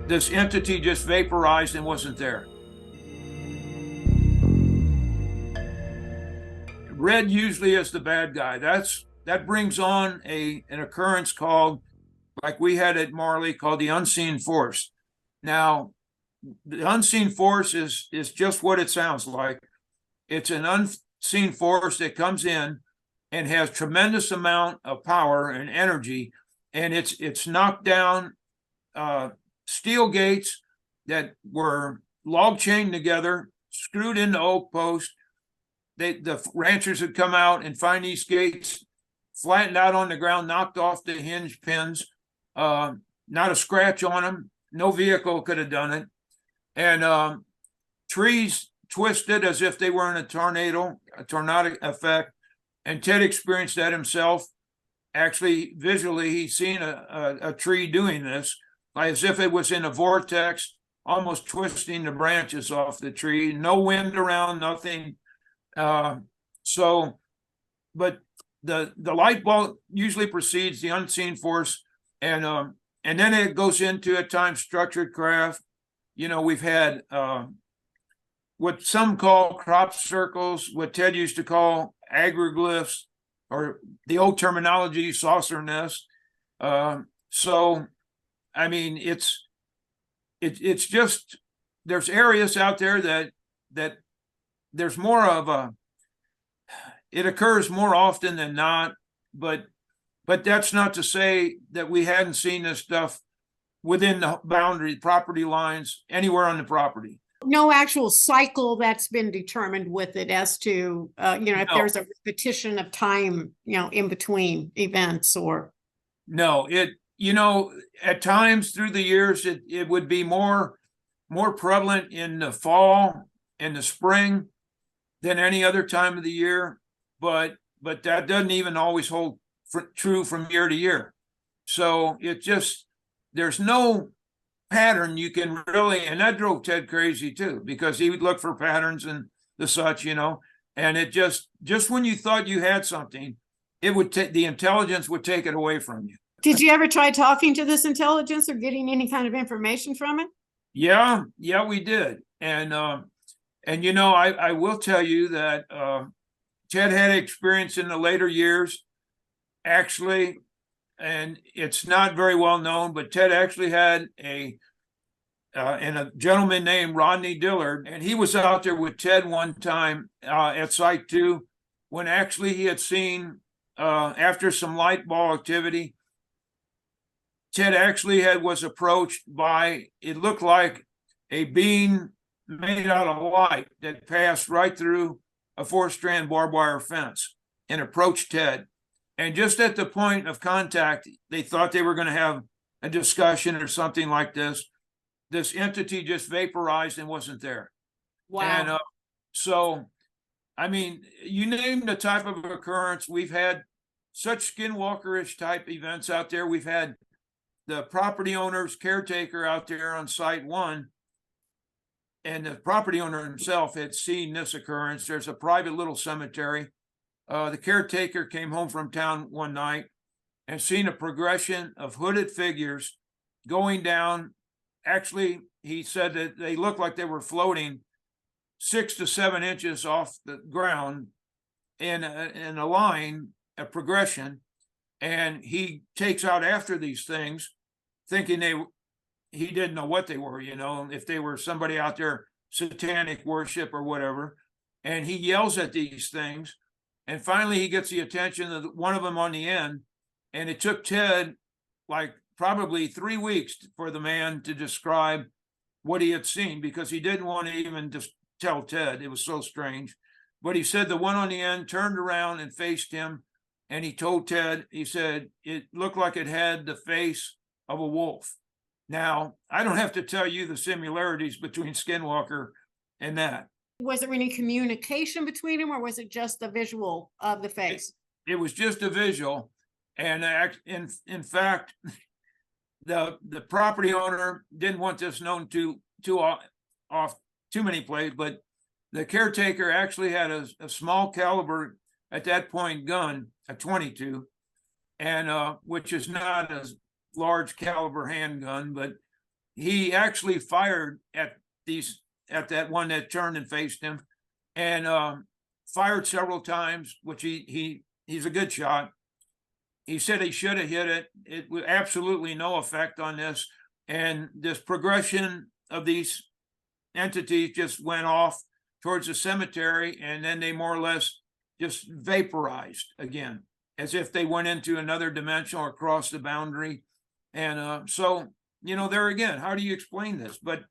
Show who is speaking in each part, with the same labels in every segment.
Speaker 1: This entity just vaporized and wasn't there. Red usually is the bad guy. That brings on an occurrence called, like we had at Marley, called the unseen force. Now, the unseen force is just what it sounds like. It's an unseen force that comes in and has tremendous amount of power and energy, and it's knocked down steel gates that were log chained together, screwed into oak posts. The ranchers would come out and find these gates flattened out on the ground, knocked off the hinge pins, not a scratch on them. No vehicle could have done it. And trees twisted as if they were in a tornado effect. And Ted experienced that himself. Actually, visually, he's seen a tree doing this, as if it was in a vortex, almost twisting the branches off the tree. No wind around, nothing. But the light bulb usually precedes the unseen force, and then it goes into at times structured craft. We've had what some call crop circles, what Ted used to call agroglyphs, or the old terminology, saucer nests. So, I mean, it's just, there's areas out there that there's more of it occurs more often than not, but that's not to say that we hadn't seen this stuff within the boundary property lines anywhere on the property.
Speaker 2: No actual cycle that's been determined with it as to, if there's a repetition of time, in between events or.
Speaker 1: No, at times through the years, it would be more prevalent in the fall and the spring than any other time of the year. But that doesn't even always hold true from year to year. So there's no pattern you can really, and that drove Ted crazy too, because he would look for patterns and the such, and it just when you thought you had something, it would take, the intelligence would take it away from you.
Speaker 2: Did you ever try talking to this intelligence or getting any kind of information from it?
Speaker 1: Yeah, we did. And I will tell you that Ted had experience in the later years, actually, and it's not very well known, but Ted actually had a gentleman named Rodney Dillard, and he was out there with Ted one time at Site 2, when actually he had seen, after some light ball activity, Ted actually was approached by, it looked like a being made out of light that passed right through a 4-strand barbed wire fence and approached Ted. And just at the point of contact, they thought they were going to have a discussion or something like this. This entity just vaporized and wasn't there.
Speaker 2: Wow.
Speaker 1: And so, I mean, you name the type of occurrence. We've had such skinwalker-ish type events out there. We've had the property owner's caretaker out there on Site 1, and the property owner himself had seen this occurrence. There's a private little cemetery. The caretaker came home from town one night and seen a progression of hooded figures going down. Actually, he said that they looked like they were floating 6 to 7 inches off the ground in a line, a progression. And he takes out after these things, thinking he didn't know what they were, if they were somebody out there, satanic worship or whatever. And he yells at these things. And finally, he gets the attention of one of them on the end. And it took Ted like probably 3 weeks for the man to describe what he had seen, because he didn't want to even just tell Ted. It was so strange. But he said the one on the end turned around and faced him. And he told Ted, he said, it looked like it had the face of a wolf. Now, I don't have to tell you the similarities between Skinwalker and that.
Speaker 2: Was there any communication between them, or was it just the visual of the face?
Speaker 1: It was just a visual. And in fact, the property owner didn't want this known too off too many places, but the caretaker actually had a small caliber at that point gun, a 22, and which is not a large caliber handgun, but he actually fired at that one that turned and faced him, and fired several times, which he's a good shot. He said he should have hit it. It was absolutely no effect on this. And this progression of these entities just went off towards the cemetery, and then they more or less just vaporized again, as if they went into another dimension or crossed the boundary. And so, there again, how do you explain this? But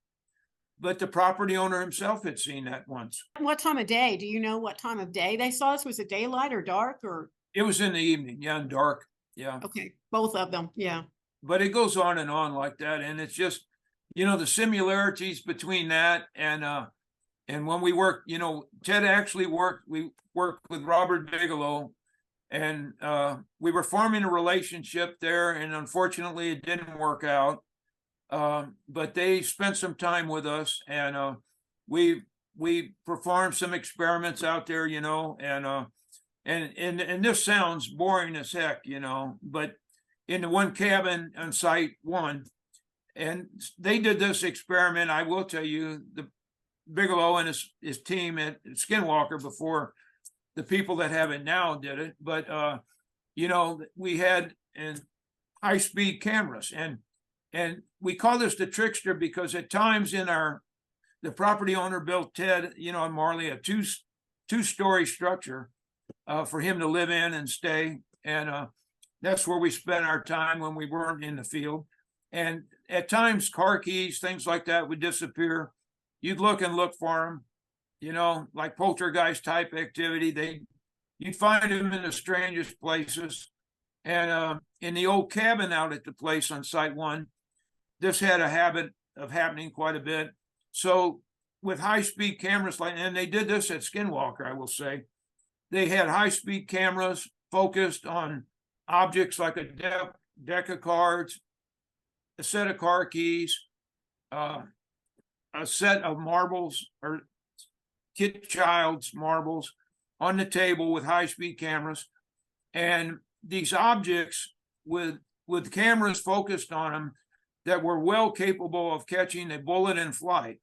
Speaker 1: the property owner himself had seen that once.
Speaker 2: What time of day? Do you know what time of day they saw this? Was it daylight or dark or?
Speaker 1: It was in the evening, yeah, and dark, yeah.
Speaker 2: Okay, both of them, yeah.
Speaker 1: But it goes on and on like that, and it's just, the similarities between that and when we worked, Ted actually we worked with Robert Bigelow, and we were forming a relationship there, and unfortunately it didn't work out. But they spent some time with us, and we performed some experiments out there, and this sounds boring as heck, but in the one cabin on site one, and they did this experiment. I will tell you, the Bigelow and his team at Skinwalker, before the people that have it now did it, but we had high-speed cameras, and we call this the trickster because at times the property owner built Ted, on Marley, a two-story structure for him to live in and stay. And that's where we spent our time when we weren't in the field. And at times car keys, things like that would disappear. You'd look for them, like poltergeist type activity. You'd find them in the strangest places. And in the old cabin out at the place on site one, this had a habit of happening quite a bit. So with high-speed cameras, and they did this at Skinwalker, I will say, they had high-speed cameras focused on objects like a deck of cards, a set of car keys, a set of marbles or kid child's marbles on the table with high-speed cameras. And these objects with cameras focused on them that were well capable of catching a bullet in flight,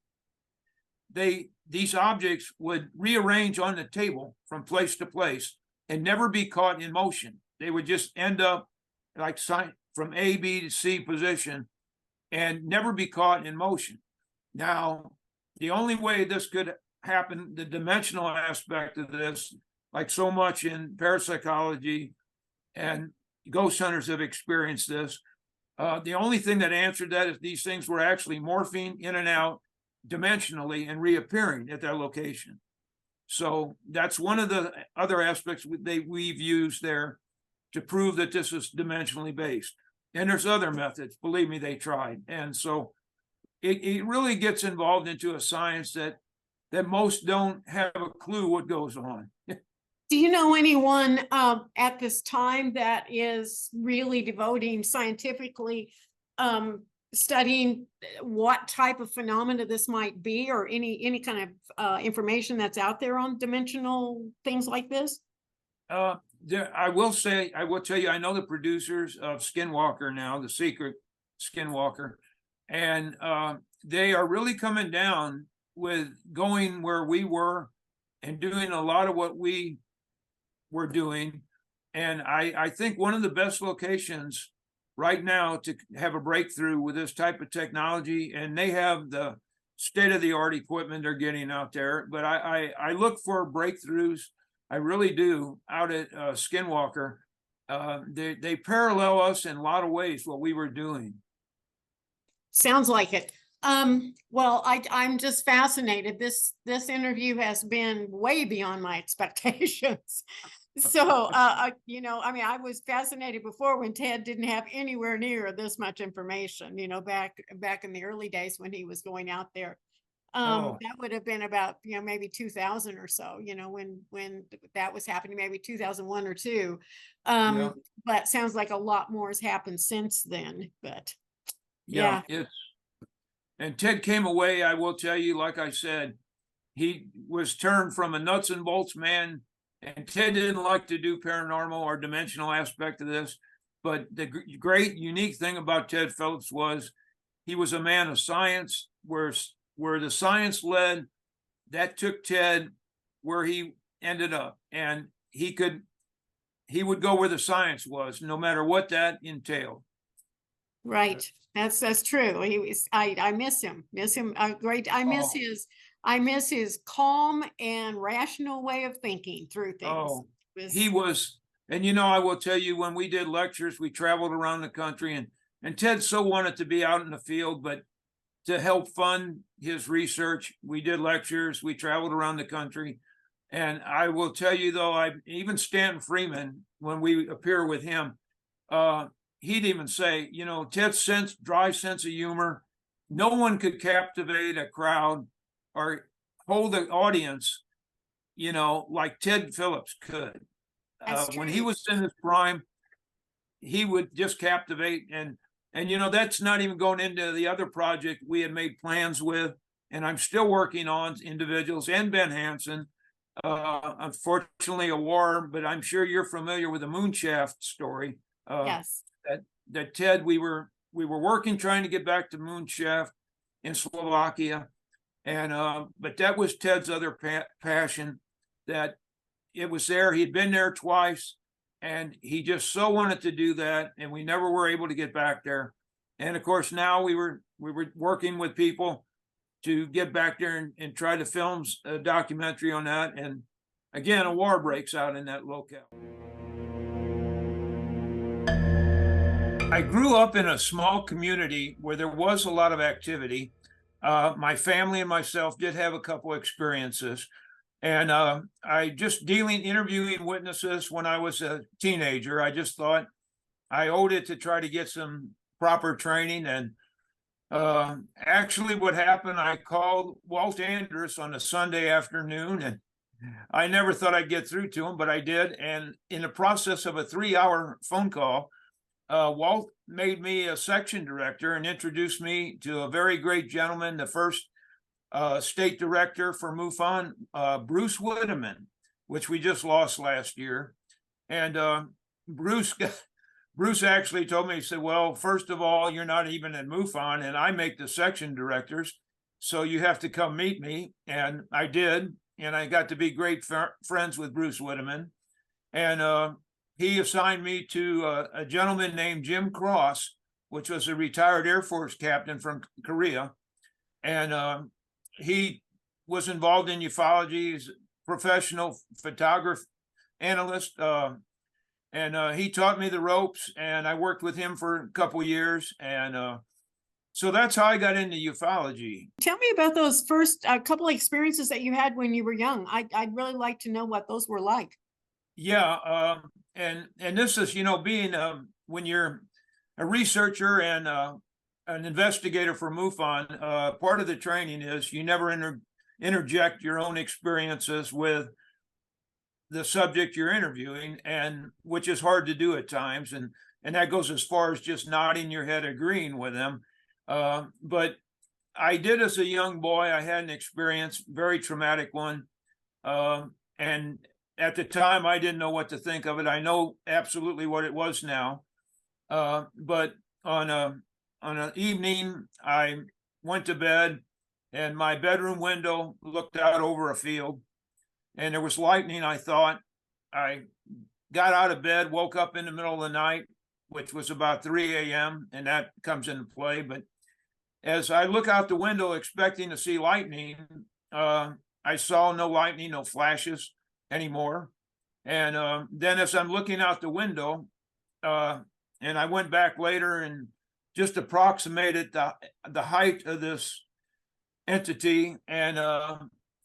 Speaker 1: these objects would rearrange on the table from place to place and never be caught in motion. They would just end up like from A, B to C position and never be caught in motion. Now, the only way this could happen, the dimensional aspect of this, like so much in parapsychology, and ghost hunters have experienced this, the only thing that answered that is these things were actually morphing in and out dimensionally and reappearing at that location. So that's one of the other aspects we've used there to prove that this is dimensionally based. And there's other methods, believe me, they tried. And so it really gets involved into a science that most don't have a clue what goes on.
Speaker 2: Do you know anyone at this time that is really devoting scientifically studying what type of phenomena this might be, or any kind of information that's out there on dimensional things like this?
Speaker 1: I will tell you, I know the producers of Skinwalker now, the secret Skinwalker, and they are really coming down with going where we were and doing a lot of what we were doing. And I think one of the best locations right now to have a breakthrough with this type of technology, and they have the state-of-the-art equipment they're getting out there, but I look for breakthroughs, I really do, out at Skinwalker. They parallel us in a lot of ways, what we were doing.
Speaker 2: Sounds like it. Well, I'm just fascinated. This interview has been way beyond my expectations. So, I was fascinated before when Ted didn't have anywhere near this much information, back in the early days when he was going out there. That would have been about, maybe 2000 or so, when that was happening, maybe 2001 or two. But sounds like a lot more has happened since then, but yeah.
Speaker 1: And Ted came away, I will tell you, like I said, he was turned from a nuts and bolts man And Ted didn't like to do paranormal or dimensional aspect of this, but the great unique thing about Ted Phillips was he was a man of science, where the science led, that took Ted where he ended up. And he would go where the science was, no matter what that entailed.
Speaker 2: Right. That's true. I miss him. Great.
Speaker 1: Oh,
Speaker 2: I miss his calm and rational way of thinking through things.
Speaker 1: oh,
Speaker 2: Was
Speaker 1: he was, and I will tell you, when we did lectures, we traveled around the country, and Ted so wanted to be out in the field, but to help fund his research, we did lectures, we traveled around the country. And I will tell you though, even Stanton Freeman, when we appear with him, he'd even say, Ted's dry sense of humor, no one could captivate a crowd or hold an audience, like Ted Phillips could.
Speaker 2: that's
Speaker 1: When
Speaker 2: true.
Speaker 1: he was in his prime, he would just captivate. And that's not even going into the other project we had made plans with, and I'm still working on individuals, and Ben Hansen. Unfortunately, a war, but I'm sure you're familiar with the Moonshaft story.
Speaker 2: Yes.
Speaker 1: That Ted, we were working, trying to get back to Moonshaft in Slovakia, and but that was Ted's other passion. That it was there. He'd been there twice, and he just so wanted to do that, and we never were able to get back there. And of course, now we were working with people to get back there and try to film a documentary on that. And again, a war breaks out in that locale. I grew up in a small community where there was a lot of activity. My family and myself did have a couple experiences. And I just interviewing witnesses when I was a teenager. I just thought I owed it to try to get some proper training. And actually, what happened, I called Walt Andrus on a Sunday afternoon, and I never thought I'd get through to him, but I did. And in the process of a 3-hour phone call, Walt made me a section director and introduced me to a very great gentleman, the first state director for MUFON, Bruce Whitteman, which we just lost last year. And Bruce actually told me, he said, well, first of all, you're not even at MUFON, and I make the section directors, so you have to come meet me. And I did, and I got to be great friends with Bruce Whitteman. And he assigned me to a gentleman named Jim Cross, which was a retired Air Force captain from Korea. And he was involved in ufology. He's a professional photographer, analyst, and he taught me the ropes, and I worked with him for a couple years. And so that's how I got into ufology.
Speaker 2: Tell me about those first couple of experiences that you had when you were young. I'd really like to know what those were like.
Speaker 1: Yeah, and this is, being when you're a researcher and an investigator for MUFON, part of the training is you never interject your own experiences with the subject you're interviewing, and which is hard to do at times, and that goes as far as just nodding your head agreeing with them. But I did, as a young boy, I had an experience, very traumatic one, and at the time I didn't know what to think of it. I know absolutely what it was now, but on an evening I went to bed, and my bedroom window looked out over a field, and there was lightning. I thought, I got out of bed, woke up in the middle of the night, which was about 3 a.m., and that comes into play. But as I look out the window expecting to see lightning, I saw no lightning, no flashes anymore. And then as I'm looking out the window, and I went back later and just approximated the height of this entity. And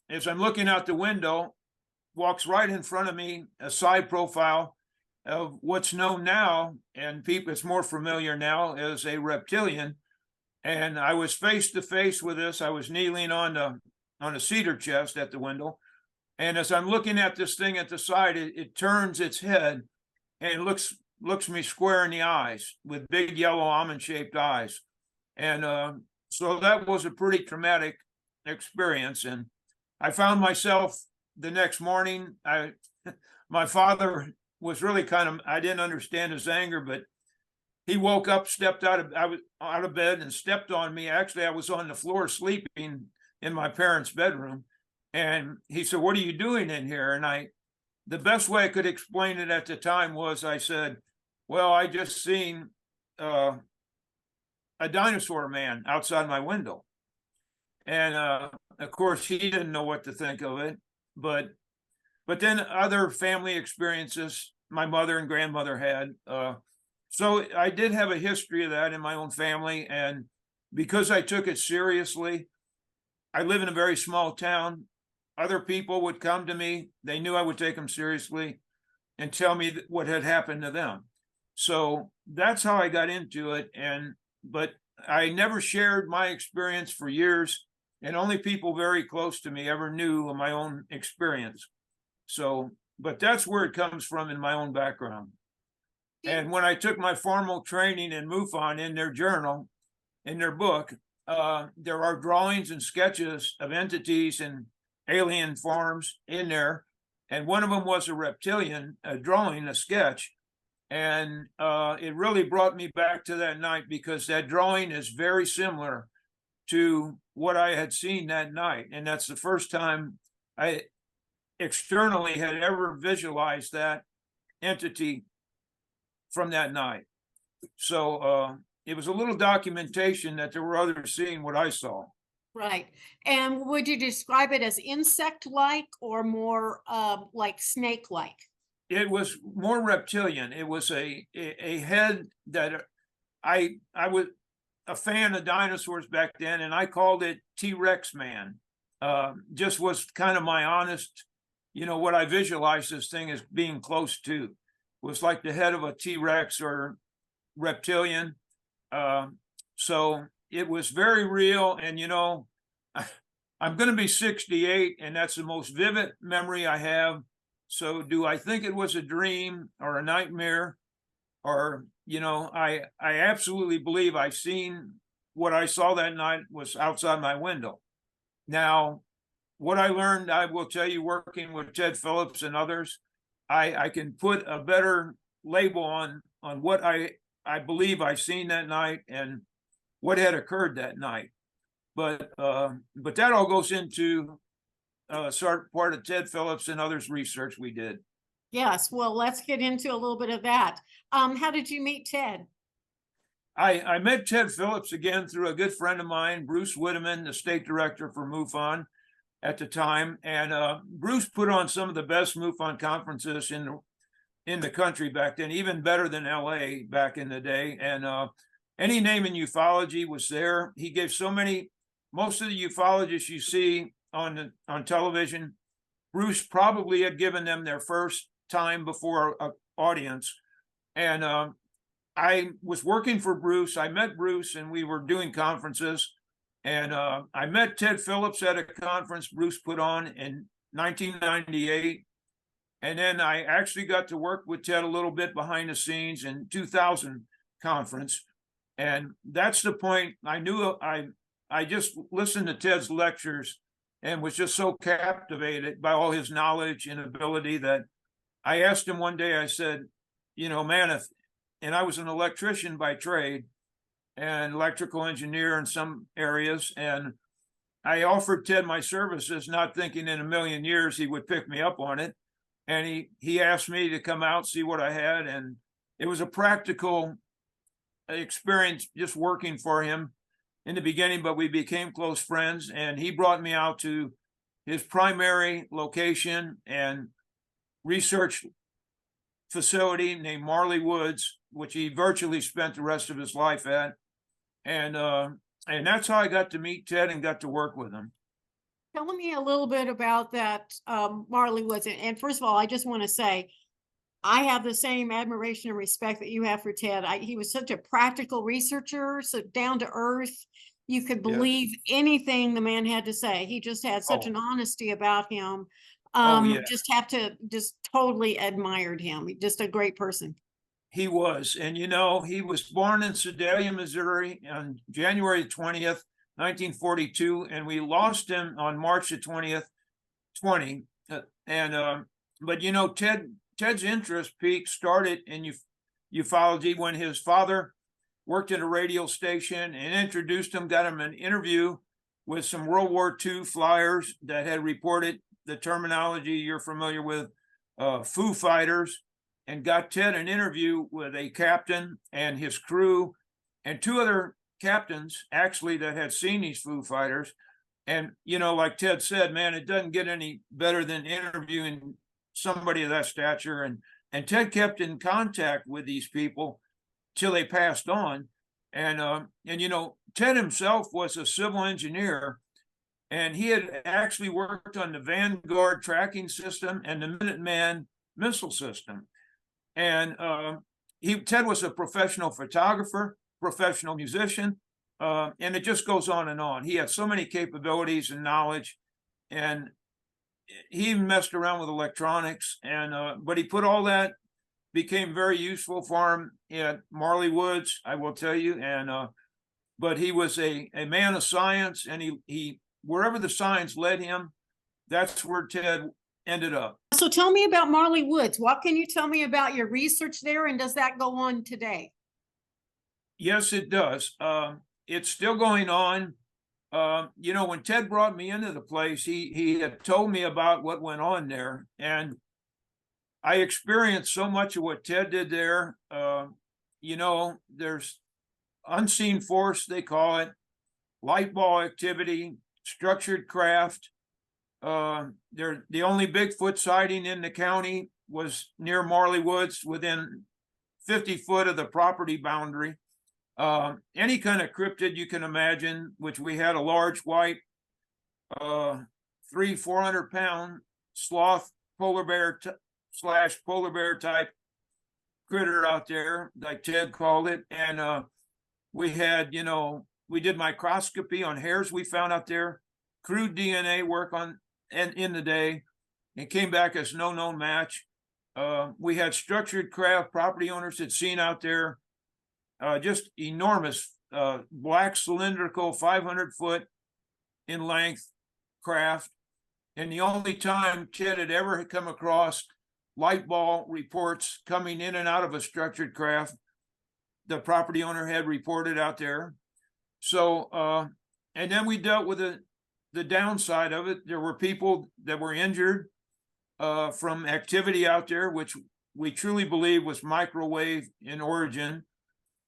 Speaker 1: as I'm looking out the window, walks right in front of me a side profile of what's known now, and people, it's more familiar now, as a reptilian. And I was face to face with this. I was kneeling on a cedar chest at the window. And as I'm looking at this thing at the side, it turns its head and looks me square in the eyes with big yellow almond-shaped eyes. And so that was a pretty traumatic experience. And I found myself the next morning, I my father was really kind of, I didn't understand his anger, but he woke up, I was out of bed and stepped on me. Actually, I was on the floor sleeping in my parents' bedroom. And he said, "What are you doing in here?" And the best way I could explain it at the time was I said, "Well, I just seen a dinosaur man outside my window." And of course, he didn't know what to think of it. But then other family experiences my mother and grandmother had. So I did have a history of that in my own family. And because I took it seriously, I live in a very small town. Other people would come to me. They knew I would take them seriously and tell me what had happened to them. So that's how I got into it. But I never shared my experience for years, and only people very close to me ever knew of my own experience. So, but that's where it comes from in my own background. And when I took my formal training in MUFON, in their journal, in their book, there are drawings and sketches of entities and alien forms in there. And one of them was a reptilian, a drawing, a sketch. And it really brought me back to that night, because that drawing is very similar to what I had seen that night. And that's the first time I externally had ever visualized that entity from that night. So it was a little documentation that there were others seeing what I saw.
Speaker 2: Right. And would you describe it as insect-like or more like snake-like?
Speaker 1: It was more reptilian. It was a head that I was a fan of dinosaurs back then, and I called it T-Rex man. Just was kind of my honest, what I visualized this thing as being close to. Was like the head of a T-Rex or reptilian. So it was very real. And, I'm going to be 68, and that's the most vivid memory I have. So do I think it was a dream or a nightmare? Or, I absolutely believe I've seen what I saw that night was outside my window. Now, what I learned, I will tell you, working with Ted Phillips and others, I can put a better label on what I believe I seen that night and what had occurred that night. But that all goes into part of Ted Phillips and others' research we did.
Speaker 2: Yes, well, let's get into a little bit of that. How did you meet Ted?
Speaker 1: I met Ted Phillips again through a good friend of mine, Bruce Whitteman, the state director for MUFON at the time. And Bruce put on some of the best MUFON conferences in the country back then, even better than LA back in the day. And any name in ufology was there. He gave most of the ufologists you see on television, Bruce probably had given them their first time before an audience. And I was working for Bruce. I met Bruce and we were doing conferences. And I met Ted Phillips at a conference Bruce put on in 1998. And then I actually got to work with Ted a little bit behind the scenes in 2000 conference. And that's the point. I knew I just listened to Ted's lectures and was just so captivated by all his knowledge and ability that I asked him one day, I said, man, and I was an electrician by trade and electrical engineer in some areas. And I offered Ted my services, not thinking in a million years he would pick me up on it. And he asked me to come out, see what I had. And it was a practical experience just working for him in the beginning, but we became close friends. And he brought me out to his primary location and research facility named Marley Woods, which he virtually spent the rest of his life at. And that's how I got to meet Ted and got to work with him.
Speaker 2: Tell me a little bit about that, Marley Woods. And first of all, I just want to say, I have the same admiration and respect that you have for Ted. He was such a practical researcher, so down to earth. You could believe anything the man had to say. He just had such an honesty about him. Just totally admired him. Just a great person.
Speaker 1: He was. And, he was born in Sedalia, Missouri on January 20th, 1942. And we lost him on March the 20th, 20. And but you know, Ted's interest peak started in ufology when his father worked at a radio station and introduced him, got him an interview with some World War II flyers that had reported the terminology you're familiar with, Foo Fighters, and got Ted an interview with a captain and his crew and two other captains actually that had seen these Foo Fighters. And, you know, like Ted said, man, it doesn't get any better than interviewing somebody of that stature. And Ted kept in contact with these people till they passed on. And you know, Ted himself was a civil engineer, and he had actually worked on the Vanguard tracking system and the Minuteman missile system. And Ted was a professional photographer, professional musician, and it just goes on and on. He had so many capabilities and knowledge, and he even messed around with electronics. And but he put all that, became very useful for him at Marley Woods, I will tell you. And but he was a man of science, and he wherever the science led him, that's where Ted ended up.
Speaker 2: So tell me about Marley Woods. What can you tell me about your research there, and does that go on today?
Speaker 1: Yes, it does. It's still going on. You know, when Ted brought me into the place, he had told me about what went on there, and I experienced so much of what Ted did there. You know, there's unseen force, they call it, light ball activity, structured craft. The only Bigfoot sighting in the county was near Marley Woods, within 50 foot of the property boundary. Any kind of cryptid you can imagine, which we had a large white, 400 pound sloth polar bear / polar bear type critter out there, like Ted called it. And we had, you know, we did microscopy on hairs we found out there, crude DNA work on and in the day, and came back as no known match. We had structured craft property owners had seen out there, just enormous, black cylindrical 500 foot in length craft. And the only time Ted had ever come across light ball reports coming in and out of a structured craft, the property owner had reported out there. So, and then we dealt with the downside of it. There were people that were injured from activity out there, which we truly believe was microwave in origin.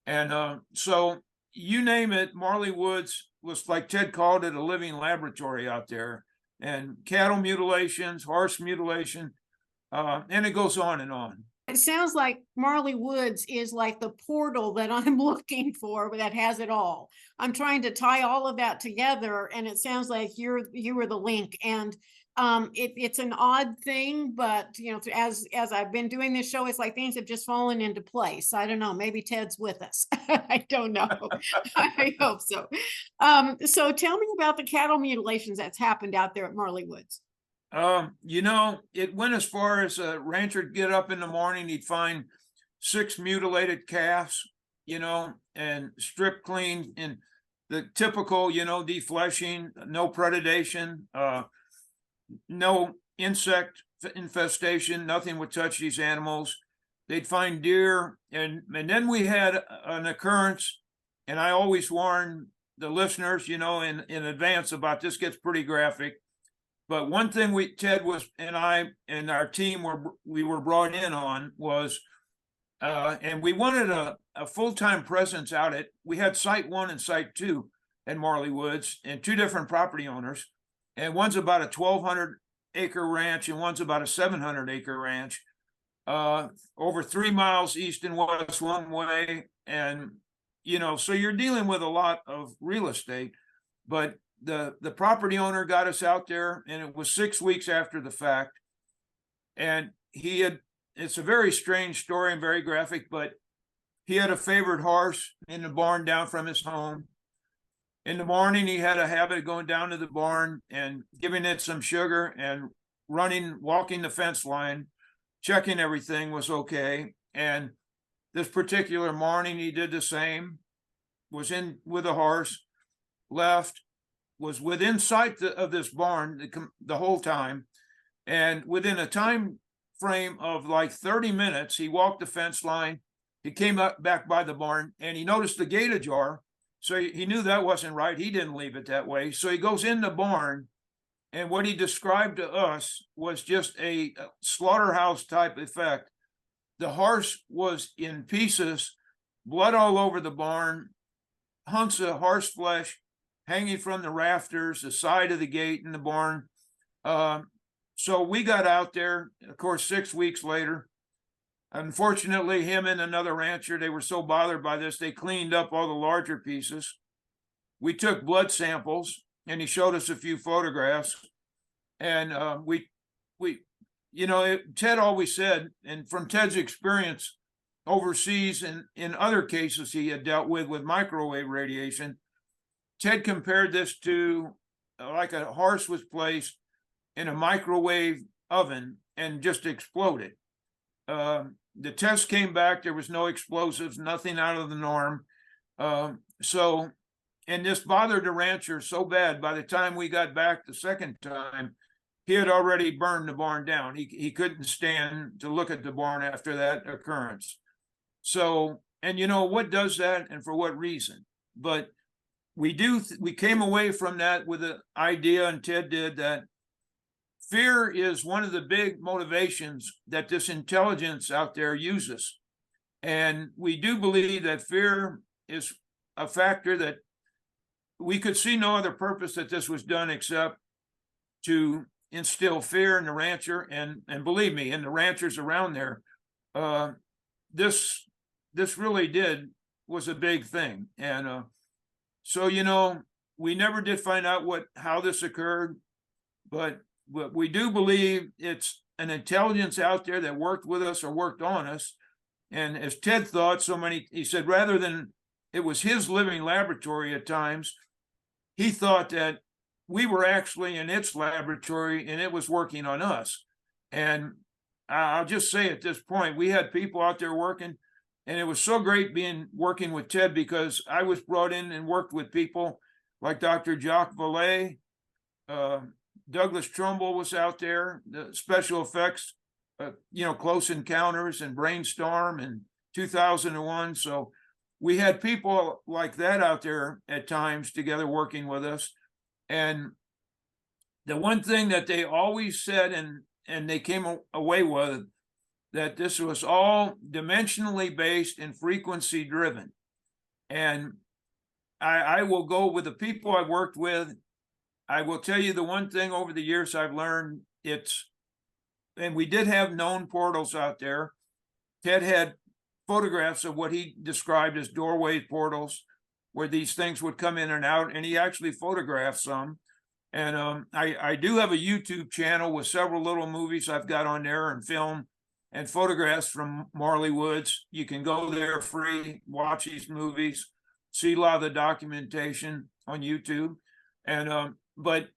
Speaker 1: And so you name it, Marley Woods was, like Ted called it, a living laboratory out there. And cattle mutilations, horse mutilation, and it goes on and on.
Speaker 2: It sounds like Marley Woods is like the portal that I'm looking for that has it all. I'm trying to tie all of that together, and it sounds like you were the link. And it's an odd thing, but you know, as I've been doing this show, it's like things have just fallen into place. I don't know, maybe Ted's with us. I don't know. I hope so. So tell me about the cattle mutilations that's happened out there at Marley Woods.
Speaker 1: You know, it went as far as a rancher would get up in the morning, he'd find 6 mutilated calves, you know, and strip clean in the typical, you know, defleshing, no predation, no insect infestation, nothing would touch these animals. They'd find deer, and then we had an occurrence, and I always warn the listeners, you know, in advance about this, gets pretty graphic. But one thing Ted was, and I and our team we were brought in on was, and we wanted a full-time presence out at, we had site 1 and site 2 at Marley Woods, and 2 different property owners. And one's about a 1,200 acre ranch, and one's about a 700 acre ranch, over 3 miles east and west one way. And, you know, so you're dealing with a lot of real estate, but the property owner got us out there, and it was 6 weeks after the fact. And it's a very strange story and very graphic, but he had a favorite horse in the barn down from his home. In the morning, he had a habit of going down to the barn and giving it some sugar and walking the fence line, checking everything was okay. And this particular morning, he did the same, was in with a horse, left, was within sight of this barn the whole time. And within a time frame of like 30 minutes. He walked the fence line. He came up back by the barn and he noticed the gate ajar. So he knew that wasn't right. He didn't leave it that way. So he goes in the barn, and what he described to us was just a slaughterhouse type effect. The horse was in pieces, blood all over the barn, hunks of horse flesh hanging from the rafters, the side of the gate in the barn. So we got out there, of course, 6 weeks later. Unfortunately, him and another rancher, they were so bothered by this, they cleaned up all the larger pieces. We took blood samples, and he showed us a few photographs. And Ted always said, and from Ted's experience overseas and in other cases he had dealt with microwave radiation, Ted compared this to like a horse was placed in a microwave oven and just exploded. The test came back, there was no explosives, nothing out of the norm. And this bothered the rancher so bad, by the time we got back the second time, he had already burned the barn down. He couldn't stand to look at the barn after that occurrence. So, and what does that and for what reason? But we came away from that with the idea, and Ted did, that fear is one of the big motivations that this intelligence out there uses. And we do believe that fear is a factor that we could see no other purpose that this was done except to instill fear in the rancher. And believe me, in the ranchers around there, this really was a big thing. And so, we never did find out how this occurred, but we do believe it's an intelligence out there that worked with us or worked on us. And as Ted thought, he said, rather than it was his living laboratory at times, he thought that we were actually in its laboratory and it was working on us. And I'll just say at this point, we had people out there working, and it was so great working with Ted, because I was brought in and worked with people like Dr. Jacques Vallée, Douglas Trumbull was out there, the special effects, Close Encounters and Brainstorm in 2001. So we had people like that out there at times together working with us. And the one thing that they always said, and they came away with, that this was all dimensionally based and frequency driven. And I will go with the people I worked with. I will tell you the one thing over the years I've learned, and we did have known portals out there. Ted had photographs of what he described as doorway portals, where these things would come in and out, and he actually photographed some. And I do have a YouTube channel with several little movies I've got on there, and film and photographs from Marley Woods. You can go there free, watch these movies, see a lot of the documentation on YouTube. And but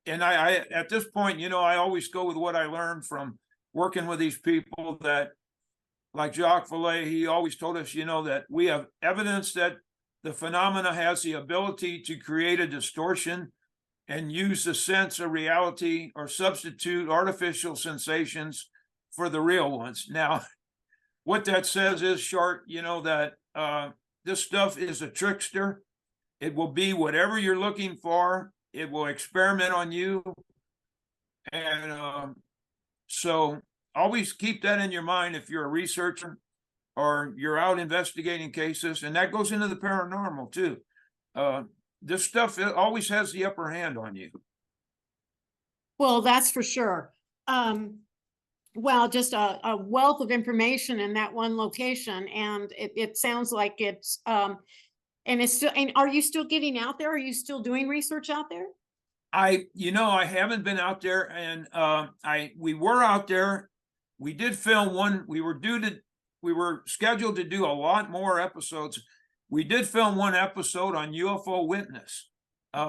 Speaker 1: I at this point, I always go with what I learned from working with these people, that like Jacques Vallée, he always told us, that we have evidence that the phenomena has the ability to create a distortion and use the sense of reality or substitute artificial sensations for the real ones. Now, what that says is short, that this stuff is a trickster. It will be whatever you're looking for. It will experiment on you. And so always keep that in your mind if you're a researcher or you're out investigating cases. And that goes into the paranormal too. This stuff always has the upper hand on you.
Speaker 2: Well, that's for sure. Well, just a wealth of information in that one location. And it sounds like it's, and it's still, and are you still getting out there? Are you still doing research out there?
Speaker 1: I haven't been out there, and we were out there. We did film one. We were scheduled to do a lot more episodes. We did film one episode on UFO Witness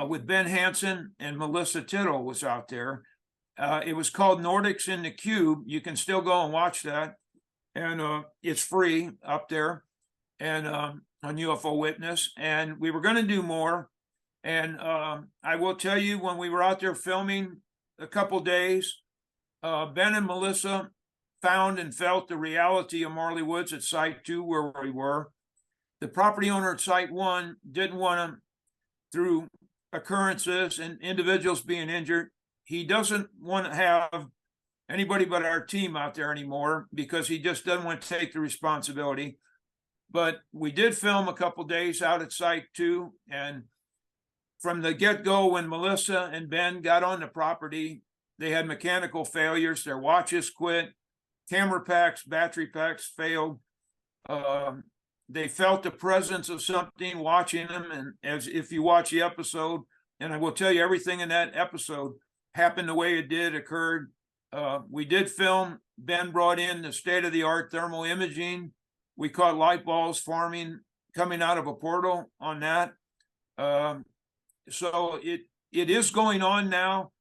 Speaker 1: with Ben Hansen, and Melissa Tittle was out there. It was called Nordics in the Cube. You can still go and watch that, and it's free up there, and on UFO Witness. And we were going to do more. And I will tell you, when we were out there filming a couple days, Ben and Melissa found and felt the reality of Marley Woods at Site 2 where we were. The property owner at Site 1 didn't want to, through occurrences and individuals being injured, he doesn't want to have anybody but our team out there anymore because he just doesn't want to take the responsibility. But we did film a couple days out at Site 2, and from the get-go, when Melissa and Ben got on the property, they had mechanical failures. Their watches quit, camera packs, battery packs failed. They felt the presence of something watching them, and as if you watch the episode, and I will tell you everything in that episode happened the way it did, occurred. We did film. Ben brought in the state-of-the-art thermal imaging. We caught light balls forming coming out of a portal on that. So it is going on now,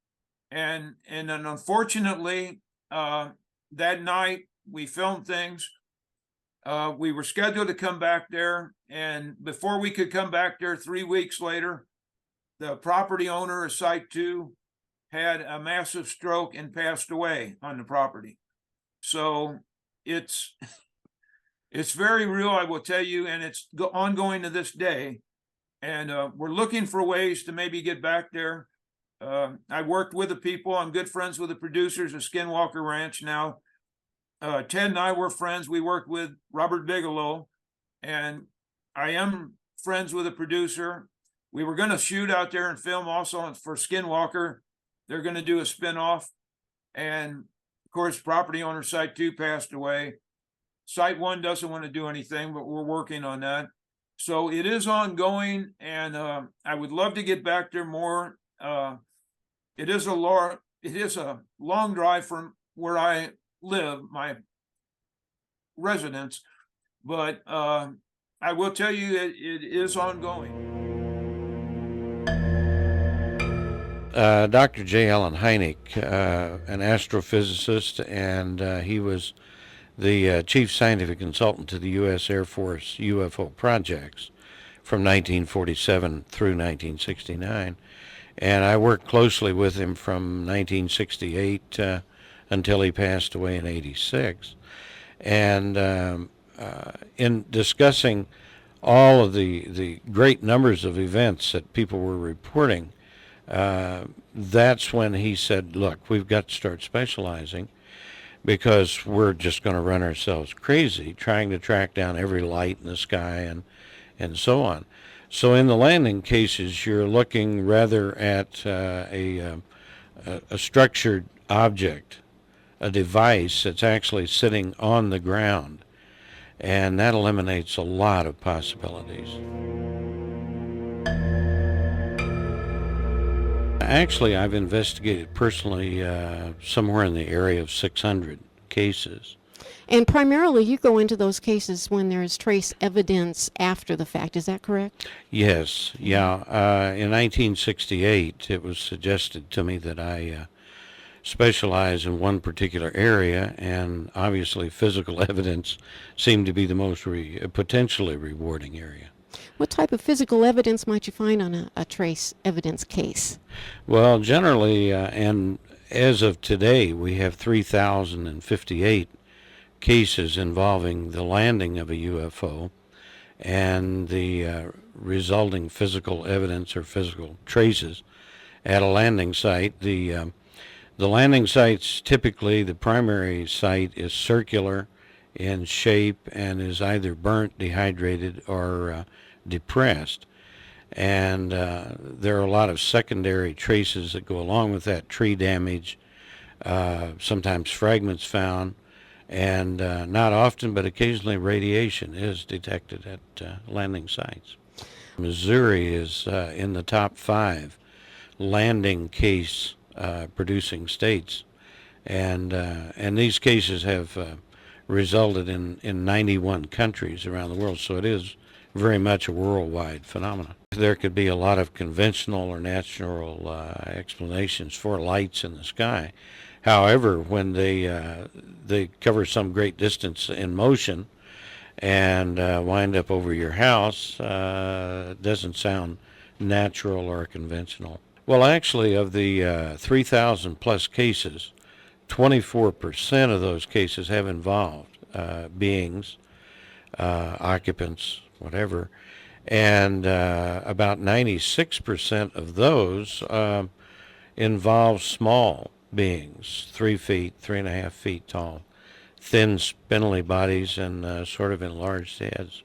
Speaker 1: and then unfortunately, that night we filmed things. We were scheduled to come back there, and before we could come back there 3 weeks later, the property owner of Site 2 had a massive stroke and passed away on the property. So it's very real, I will tell you, and it's ongoing to this day. And we're looking for ways to maybe get back there. I worked with the people. I'm good friends with the producers of Skinwalker Ranch now. Ted and I were friends. We worked with Robert Bigelow, and I am friends with the producer. We were going to shoot out there and film also for Skinwalker. They're going to do a spinoff. And of course, property owner Site 2 passed away. Site 1 doesn't want to do anything, but we're working on that. So it is ongoing, and I would love to get back there more. It is a long drive from where I live, my residence, but I will tell you that it is ongoing.
Speaker 3: Dr. J. Allen Hynek, an astrophysicist, and he was the chief scientific consultant to the U.S. Air Force UFO projects from 1947 through 1969. And I worked closely with him from 1968 until he passed away in 86. And in discussing all of the great numbers of events that people were reporting, that's when he said, look, we've got to start specializing, because we're just going to run ourselves crazy trying to track down every light in the sky and so on. So in the landing cases, you're looking rather at a structured object, a device that's actually sitting on the ground, and that eliminates a lot of possibilities. Actually, I've investigated personally somewhere in the area of 600 cases.
Speaker 4: And primarily you go into those cases when there's trace evidence after the fact, is that correct?
Speaker 3: Yes, yeah. In 1968, it was suggested to me that I specialize in one particular area, and obviously physical evidence seemed to be the most potentially rewarding area.
Speaker 4: What type of physical evidence might you find on a trace evidence case?
Speaker 3: Well, generally, and as of today, we have 3,058 cases involving the landing of a UFO and the resulting physical evidence or physical traces at a landing site. The landing sites, typically the primary site is circular in shape and is either burnt, dehydrated, or depressed. And there are a lot of secondary traces that go along with that: tree damage, sometimes fragments found, and not often, but occasionally radiation is detected at landing sites. Missouri is in the top 5 landing case producing states, and these cases have resulted in 91 countries around the world, so it is very much a worldwide phenomenon. There could be a lot of conventional or natural explanations for lights in the sky. However, when they cover some great distance in motion and wind up over your house, it doesn't sound natural or conventional. Well, actually, of the 3,000 plus cases, 24% of those cases have involved beings, occupants, whatever, and about 96% of those involve small beings, 3 feet, 3.5 feet tall, thin, spindly bodies, and sort of enlarged heads.